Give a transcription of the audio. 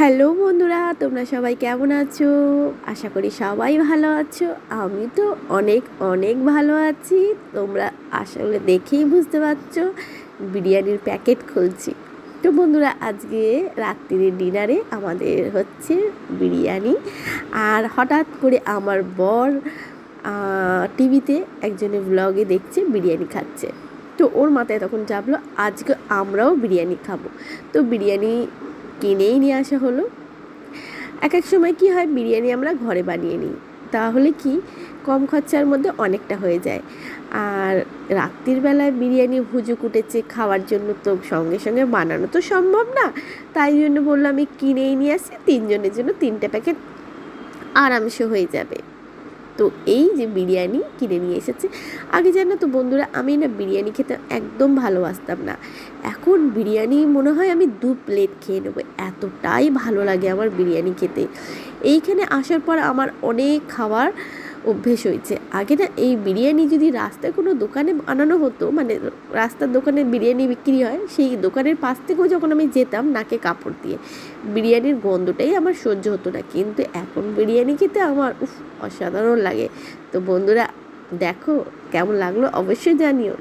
Hello বন্ধুরা, তোমরা সবাই কেমন আছো? আশা করি সবাই ভালো আছো। আমি তো অনেক অনেক ভালো আছি। তোমরা আসলে দেখেই বুঝতে পারছো বিরিয়ানির প্যাকেট খুলছি। তো বন্ধুরা, আজকে রাত্রির ডিনারে আমাদের হচ্ছে বিরিয়ানি। আর হঠাৎ করে আমার বর টিভিতে একজনের ব্লগে দেখছে বিরিয়ানি খাচ্ছে। তো ওর মাথায় তখন চাপলো আজকে আমরাও বিরিয়ানি খাবো। তো বিরিয়ানি কিনেই নিয়ে আসা হলো। এক এক সময় কি হয়, বিরিয়ানি আমরা ঘরে বানিয়ে নিই, তাহলে কি কম খরচার মধ্যে অনেকটা হয়ে যায়। আর রাত্রির বেলায় বিরিয়ানি হুজুক উঠেছে খাওয়ার জন্য, তো সঙ্গে সঙ্গে বানানো তো সম্ভব না। তাই জন্য বললাম আমি কিনেই নিয়ে আসি, 3 জনের জন্য 3টে প্যাকেট আরামসে হয়ে যাবে। তো এই যে বিরিয়ানি কিনে নিয়ে এসেছে। আগে জানো তো বন্ধুরা, আমি না বিরিয়ানি খেতে একদম ভালোবাসতাম না। এখন বিরিয়ানি মনে হয় আমি 2 প্লেট খেয়ে নেবো, এতটাই ভালো লাগে আমার বিরিয়ানি খেতে। এইখানে আসার পর আমার অনেক খাওয়ার অভ্যেস হয়েছে। আগে না এই বিরিয়ানি যদি রাস্তায় কোনো দোকানে বানানো হতো, মানে রাস্তার দোকানে বিরিয়ানি বিক্রি হয়, সেই দোকানের পাশ থেকেও যখন আমি যেতাম নাকে কাপড় দিয়ে, বিরিয়ানির গন্ধটাই আমার সহ্য হতো না। কিন্তু এখন বিরিয়ানি খেতে আমার অসাধারণ লাগে। তো বন্ধুরা, দেখো কেমন লাগলো অবশ্যই জানিও।